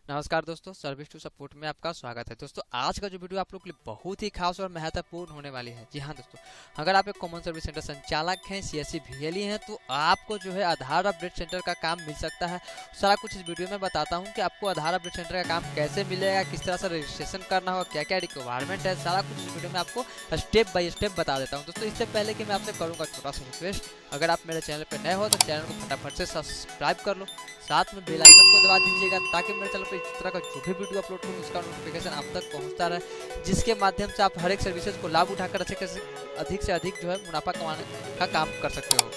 नमस्कार दोस्तों, service to support में आपका स्वागत है। दोस्तों आज का जो वीडियो आप लोग के लिए बहुत ही खास और महत्वपूर्ण होने वाली है। जी हाँ दोस्तों, अगर आप एक कॉमन सर्विस सेंटर संचालक हैं, सीएससी वीएलई हैं, तो आपको जो है आधार अपडेट सेंटर का काम मिल सकता है। सारा कुछ इस वीडियो में बताता हूँ कि आपको आधार अपडेट सेंटर का काम कैसे मिलेगा, किस तरह से रजिस्ट्रेशन करना होगा, क्या क्या रिक्वायरमेंट है, सारा कुछ इस वीडियो में आपको स्टेप बाय स्टेप बता देता हूँ। दोस्तों इससे पहले कि मैं आपसे करूँगा छोटा सा रिक्वेस्ट, अगर आप मेरे चैनल पर नए हो तो चैनल को फटाफट से सब्सक्राइब कर लो, साथ में बेल आइकन को दबा दीजिएगा ताकि मेरे चैनल पर इस तरह का जो भी वीडियो अपलोड करूँ उसका नोटिफिकेशन आप तक पहुंचता रहे, जिसके माध्यम से आप हर एक सर्विसेज को लाभ उठाकर अधिक से अधिक जो है मुनाफा कमाने का काम कर सकते हो।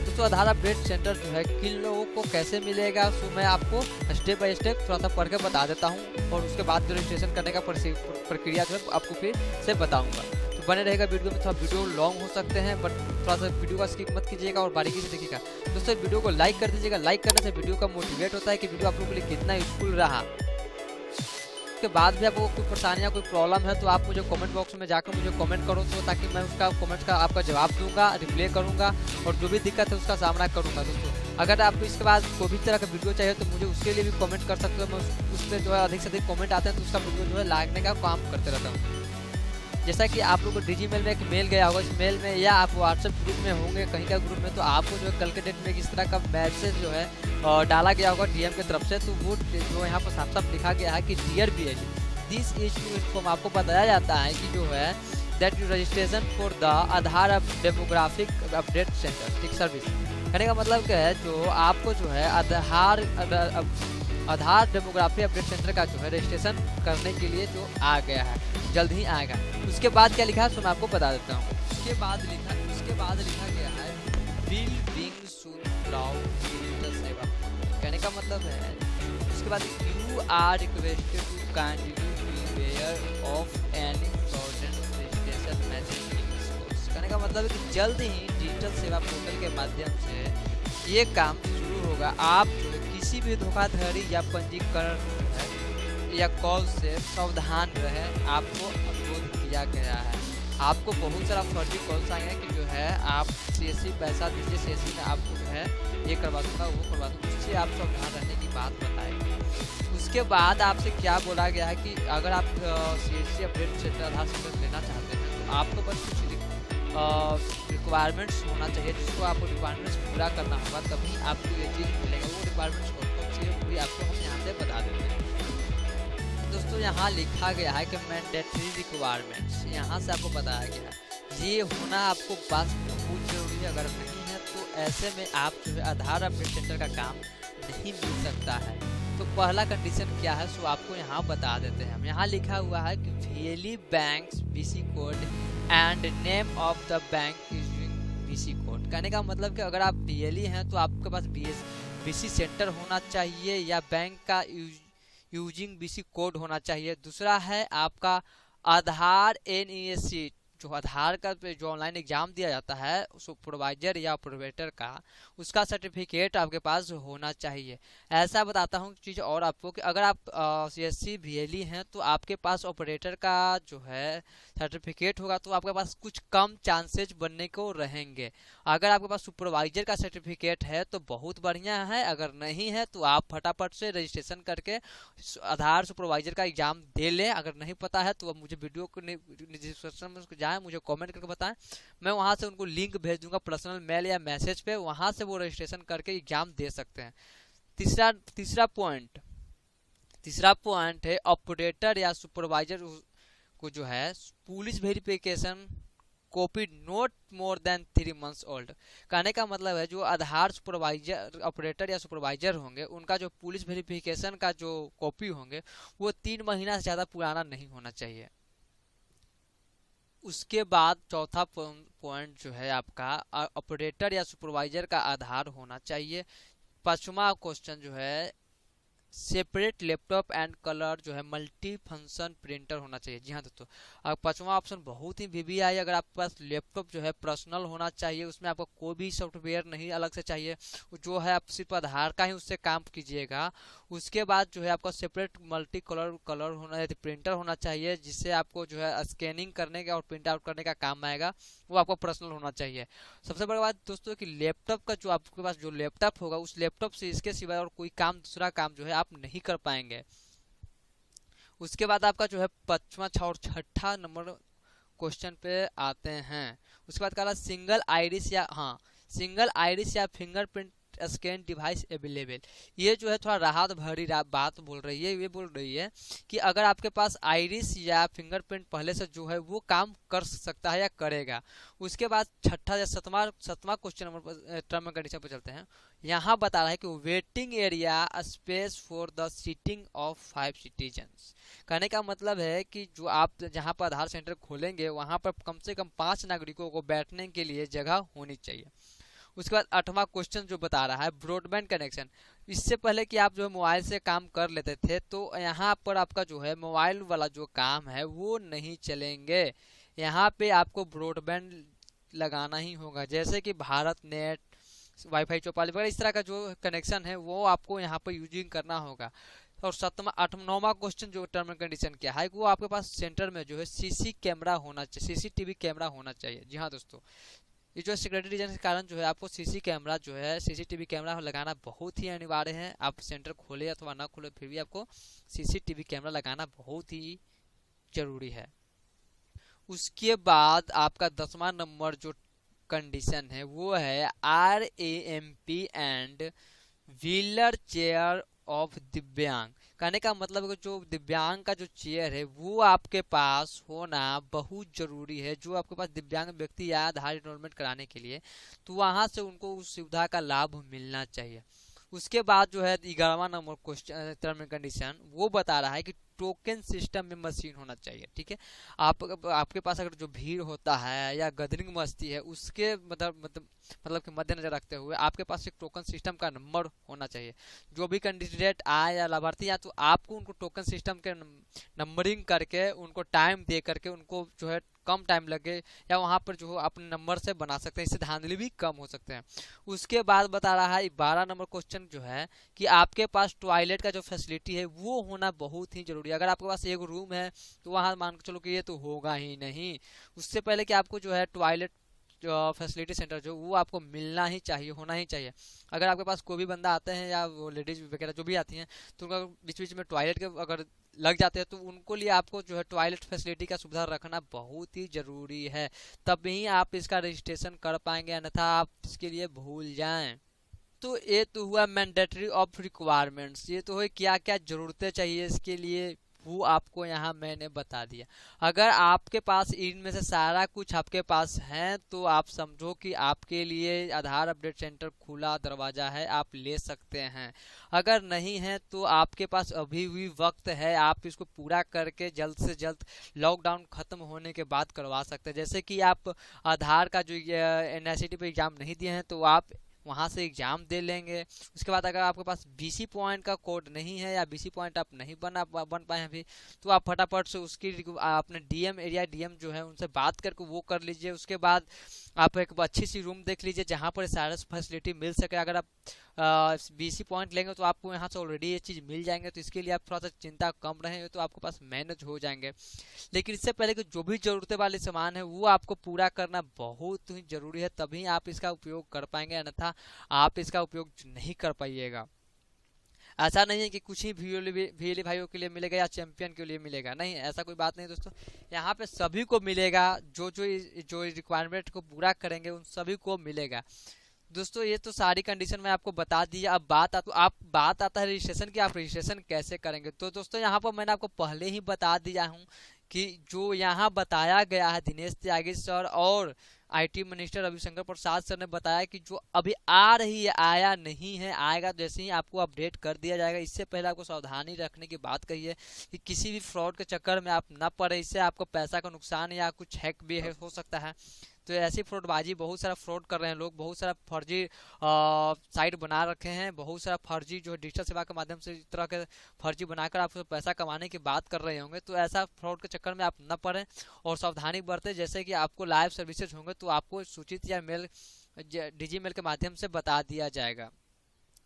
दोस्तों आधार अपडेट सेंटर जो है किन लोगों को कैसे मिलेगा, सो मैं आपको स्टेप बाय स्टेप थोड़ा सा पढ़ के बता देता हूँ और उसके बाद जो रजिस्ट्रेशन करने का प्रक्रिया जो है आपको फिर से बताऊँगा। तो बने रहेगा वीडियो में। थोड़ा वीडियो लॉन्ग हो सकते हैं बट थोड़ा सा वीडियो का स्किप मत कीजिएगा और बारीकी से देखिएगा। दोस्तों वीडियो को लाइक कर दीजिएगा, लाइक करने से वीडियो का मोटिवेट होता है कि वीडियो आप लोगों के लिए कितना यूजफुल रहा। उसके बाद भी आपको कोई परेशानियाँ कोई प्रॉब्लम है तो आप मुझे कमेंट बॉक्स में जाकर मुझे कमेंट करो, तो ताकि मैं उसका कमेंट का आपका जवाब दूंगा, रिप्लाई करूंगा और जो भी दिक्कत है उसका सामना करूंगा। दोस्तों अगर आपको इसके बाद कोई भी तरह का वीडियो चाहिए तो मुझे उसके लिए भी कमेंट कर सकते हो। मैं उस पर जो है अधिक से अधिक कमेंट आते हैं तो उसका वीडियो जो है लाने का काम करते रहता हूँ। जैसा कि आप लोगों को डिजी मेल में एक मेल गया होगा, इस मेल में या आप व्हाट्सएप ग्रुप में होंगे कहीं का ग्रुप में, तो आपको जो है कल के डेट में किस तरह का मैसेज जो है डाला गया होगा डीएम की तरफ से, तो वो जो यहाँ पर साफ साफ लिखा गया है कि dear VLE this is to inform, आपको बताया जाता है कि जो है that you registration for the Aadhaar demographic update centre ठीक सर्विस। कहने का मतलब क्या है, जो आपको जो है आधार डेमोग्राफी अपडेट सेंटर का जो है रजिस्ट्रेशन करने के लिए जो आ गया है, जल्द ही आएगा। उसके बाद क्या लिखा है सो मैं आपको बता देता हूँ। उसके बाद लिखा गया है will being soon brown digital सेवा। कहने का मतलब है उसके बाद you are requested to kindly be aware of any important registration message. कहने का मतलब है कि जल्द ही डिजिटल सेवा पोर्टल के माध्यम से ये काम शुरू होगा। आप जो किसी भी धोखाधड़ी या पंजीकरण या कॉल से सावधान रहे, आपको अनुरोध किया गया है। आपको बहुत सारा फर्जी कॉल्स आए हैं कि जो है आप सीएससी पैसा दीजिए, सीएससी में आपको जो है ये करवा दूंगा वो करवा दूंगा, उससे आप सावधान रहने की बात बताएंगे। उसके बाद आपसे क्या बोला गया है कि अगर आप सीएससी अपडेट सेंटर आधार सेंटर लेना चाहते हैं तो आपको बस कुछ रिक्वायरमेंट्स होना चाहिए, जिसको आपको रिक्वायरमेंट्स पूरा करना होगा, तभी आपको ये चीज़ मिलेगा। वो रिक्वायरमेंट्स कौन सी है पूरी आपको हम यहाँ से बता देते हैं। दोस्तों यहाँ लिखा गया है कि मैंडेटरी रिक्वायरमेंट्स, यहाँ से आपको बताया गया है ये होना आपको पास बहुत जरूरी है। अगर नहीं है तो ऐसे में आप जो है आधार अपडेट सेंटर का काम नहीं मिल सकता है। तो पहला कंडीशन क्या है सो आपको यहाँ बता देते हैं हम। यहाँ लिखा हुआ है कि VLE bank BC code and name of the bank using BC code. कहने का मतलब कि अगर आप वीएलई हैं तो आपके पास बीसी सेंटर होना चाहिए या बैंक का यूजिंग बीसी कोड होना चाहिए। दूसरा है आपका आधार एनईएससी, जो आधार का जो ऑनलाइन एग्जाम दिया जाता है सुपरवाइजर या ऑपरेटर का, उसका सर्टिफिकेट आपके पास होना चाहिए। ऐसा बताता हूँ चीज़ और आपको कि अगर आप सीएससी वीएलई हैं तो आपके पास ऑपरेटर का जो है सर्टिफिकेट होगा तो आपके पास कुछ कम चांसेज बनने को रहेंगे। अगर आपके पास सुपरवाइजर का सर्टिफिकेट है तो बहुत बढ़िया है, अगर नहीं है तो आप फटाफट से रजिस्ट्रेशन करके आधार सुपरवाइजर का एग्जाम दे लें। अगर नहीं पता है तो अब मुझे वीडियो को डिस्क्रिप्शन में जाएं, मुझे कमेंट करके बताएं, मैं वहां से उनको लिंक भेज दूंगा पर्सनल मेल या मैसेज पे, वहां से वो रजिस्ट्रेशन करके एग्जाम दे सकते हैं। तीसरा पॉइंट है ऑपरेटर या सुपरवाइजर को जो है police verification copy not more than 3 months old. कहने का मतलब है जो आधार सुपरवाइजर ऑपरेटर या सुपरवाइजर होंगे उनका जो पुलिस वेरिफिकेशन का जो कॉपी होंगे वो 3 महीना से ज़्यादा पुराना नहीं होना चाहिए। उसके बाद चौथा पॉइंट जो है आपका ऑपरेटर या सुपरवाइजर का आधार होना चाहिए। पांचवा क्वेश्चन जो है सेपरेट लैपटॉप एंड कलर जो है मल्टी फंक्शन प्रिंटर होना चाहिए। जी हाँ दोस्तों, अब पांचवा ऑप्शन बहुत ही वीवीआई, अगर आपके पास लैपटॉप जो है पर्सनल होना चाहिए, उसमें आपको कोई भी सॉफ्टवेयर नहीं अलग से चाहिए, जो है आप सिर्फ आधार का ही उससे काम कीजिएगा। उसके बाद जो है आपका सेपरेट मल्टी कलर होना है, प्रिंटर होना चाहिए, जिससे आपको जो है स्कैनिंग करने का और प्रिंट आउट करने का काम आएगा, वो आपको पर्सनल होना चाहिए। सबसे बड़ी बात दोस्तों कि लैपटॉप का जो आपके पास जो लैपटॉप होगा उस लैपटॉप से इसके सिवाय और कोई काम दूसरा काम जो है आप नहीं कर पाएंगे। उसके बाद आपका जो है पांचवा और छठा नंबर क्वेश्चन पे आते हैं। उसके बाद कहा सिंगल आइरिस या फिंगरप्रिंट स्कैन डिवाइस अवेलेबल। ये जो है थोड़ा राहत भरी बात बोल रही है। ये बोल रही है कि अगर आपके पास आइरिस या फिंगरप्रिंट पहले से जो है वो काम कर सकता है या करेगा। उसके बाद छठा या सतवां question number term and condition पर चलते हैं। यहाँ बता रहा है कि waiting area space for the seating of 5 citizens. कहने का मतलब है कि जो आप जहाँ पर आधार सेंटर खोलेंगे वहाँ पर कम से कम 5 नागरिकों को बैठने के लिए जगह होनी चाहिए। उसके बाद 8वां क्वेश्चन जो बता रहा है ब्रॉडबैंड कनेक्शन। इससे पहले कि आप जो है मोबाइल से काम कर लेते थे, तो यहाँ पर आपका जो है मोबाइल वाला जो काम है वो नहीं चलेंगे। यहाँ पे आपको ब्रॉडबैंड लगाना ही होगा, जैसे कि भारत नेट, वाईफाई चौपाली वगैरह इस तरह का जो कनेक्शन है वो आपको यहाँ पर यूजिंग करना होगा। और 9वां क्वेश्चन जो टर्म एंड कंडीशन क्या है, वो आपके पास सेंटर में जो है सीसी कैमरा होना चाहिए, सीसीटीवी कैमरा होना चाहिए। जी हाँ दोस्तों, ये जो सिक्योरिटी रीजन के कारण जो है आपको सीसीटीवी कैमरा लगाना बहुत ही अनिवार्य है। आप सेंटर खोले अथवा ना खोले फिर भी आपको सीसीटीवी कैमरा लगाना बहुत ही जरूरी है। उसके बाद आपका 10वां नंबर जो कंडीशन है वो है RAMP and wheeler chair of दिव्यांग। कहने का मतलब है जो दिव्यांग का जो चेयर है वो आपके पास होना बहुत जरूरी है। जो आपके पास दिव्यांग व्यक्ति या आधार एनरोलमेंट कराने के लिए, तो वहां से उनको उस सुविधा का लाभ मिलना चाहिए। उसके बाद जो है 11वां नंबर क्वेश्चन टर्म एंड कंडीशन वो बता रहा है कि टोकन सिस्टम में मशीन होना चाहिए। ठीक है, आपके पास अगर जो भीड़ होता है या गदरिंग मस्ती है उसके मतलब कि मद्देनजर रखते हुए आपके पास एक टोकन सिस्टम का नंबर होना चाहिए। जो भी कैंडिडेट आए या लाभार्थी आए तो आपको उनको टोकन सिस्टम के नंबरिंग करके उनको टाइम दे करके उनको जो है कम टाइम लगे या वहाँ पर जो अपने नंबर से बना सकते हैं, इससे धांधली भी कम हो सकते हैं। उसके बाद बता रहा है 12 नंबर क्वेश्चन जो है कि आपके पास टॉयलेट का जो फैसिलिटी है वो होना बहुत ही जरूरी है। अगर आपके पास एक रूम है तो वहाँ मान के चलो कि ये तो होगा ही नहीं। उससे पहले कि आपको जो है टॉयलेट फैसिलिटी सेंटर जो वो आपको मिलना ही चाहिए, होना ही चाहिए। अगर आपके पास कोई भी बंदा आते हैं या वो लेडीज वगैरह जो भी आती हैं तो उनका बीच बीच में टॉयलेट के अगर लग जाते हैं तो उनको लिए आपको जो है टॉयलेट फैसिलिटी का सुविधा रखना बहुत ही जरूरी है, तभी आप इसका रजिस्ट्रेशन कर पाएंगे, अन्यथा आप इसके लिए भूल जाएं। तो ये तो हुआ मैंडेटरी ऑफ रिक्वायरमेंट्स, ये तो है क्या क्या जरूरतें चाहिए इसके लिए वो आपको यहाँ मैंने बता दिया। अगर आपके पास इनमें से सारा कुछ आपके पास है तो आप समझो कि आपके लिए आधार अपडेट सेंटर खुला दरवाजा है, आप ले सकते हैं। अगर नहीं है तो आपके पास अभी भी वक्त है, आप इसको पूरा करके जल्द से जल्द लॉकडाउन खत्म होने के बाद करवा सकते हैं। जैसे कि आप आधार का जो NICT पे एग्जाम नहीं दिए हैं तो आप वहाँ से एग्जाम दे लेंगे। उसके बाद अगर आपके पास BC पॉइंट का कोड नहीं है या BC पॉइंट आप नहीं बन पाए अभी, तो आप फटाफट से उसकी अपने DM जो है उनसे बात करके वो कर लीजिए। उसके बाद आप एक अच्छी सी रूम देख लीजिए जहाँ पर सारा फैसिलिटी मिल सके। अगर आप BC पॉइंट लेंगे तो आपको यहाँ से ऑलरेडी ये चीज़ मिल जाएंगे, तो इसके लिए आप थोड़ा सा चिंता कम रहे तो आपके पास मैनेज हो जाएंगे। लेकिन इससे पहले कि जो भी ज़रूरतें वाले सामान है वो आपको पूरा करना बहुत ही ज़रूरी है, तभी आप इसका उपयोग कर पाएंगे, अन्यथा आप इसका उपयोग नहीं कर पाइएगा। ऐसा नहीं है कि कुछ ही VLE भाइयों के लिए मिलेगा या चैंपियन के लिए मिलेगा, नहीं, ऐसा कोई बात नहीं दोस्तों। यहाँ पे सभी को मिलेगा, जो रिक्वायरमेंट को पूरा करेंगे उन सभी को मिलेगा। दोस्तों ये तो सारी कंडीशन मैं आपको बता दी। अब बात आता है रजिस्ट्रेशन की, आप रजिस्ट्रेशन कैसे करेंगे। तो दोस्तों यहाँ पर मैंने आपको पहले ही बता दिया हूँ कि जो यहाँ बताया गया है दिनेश त्यागी सर और IT minister Ravishankar Prasad sir ने बताया कि जो अभी आ रही है, आया नहीं है, आएगा जैसे ही आपको अपडेट कर दिया जाएगा। इससे पहले आपको सावधानी रखने की बात कही है कि किसी भी फ्रॉड के चक्कर में आप न पड़े, इससे आपको पैसा का नुकसान या कुछ हैक भी हो सकता है। तो ऐसी फ्रॉडबाजी, बहुत सारा फ्रॉड कर रहे हैं लोग, बहुत सारा फर्जी साइट बना रखे हैं, बहुत सारा फर्जी जो डिजिटल सेवा के माध्यम से इस तरह के फर्जी बनाकर आप पैसा कमाने की बात कर रहे होंगे। तो ऐसा फ्रॉड के चक्कर में आप न पड़ें और सावधानी बरतें। जैसे कि आपको लाइव सर्विसेज होंगे तो आपको सूचित या DG मेल के माध्यम से बता दिया जाएगा।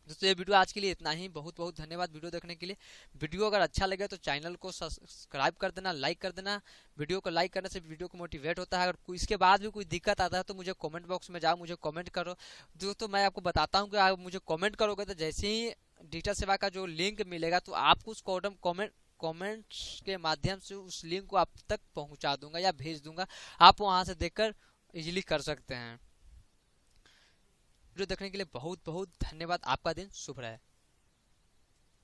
दोस्तों ये वीडियो आज के लिए इतना ही। बहुत बहुत धन्यवाद वीडियो देखने के लिए। वीडियो अगर अच्छा लगे तो चैनल को सब्सक्राइब कर देना, लाइक कर देना। वीडियो को लाइक करने से वीडियो को मोटिवेट होता है। अगर इसके बाद भी कोई दिक्कत आता है तो मुझे कमेंट बॉक्स में जाओ, मुझे कमेंट करो। दोस्तों मैं आपको बताता हूँ कि आप मुझे कमेंट करोगे तो जैसे ही डिजिटल सेवा का जो लिंक मिलेगा तो आपको उस कमेंट्स के माध्यम से उस लिंक को आप तक पहुंचा दूंगा या भेज दूंगा, आप वहां से देखकर इजीली कर सकते हैं। वीडियो देखने के लिए बहुत बहुत धन्यवाद। आपका दिन शुभ रहे।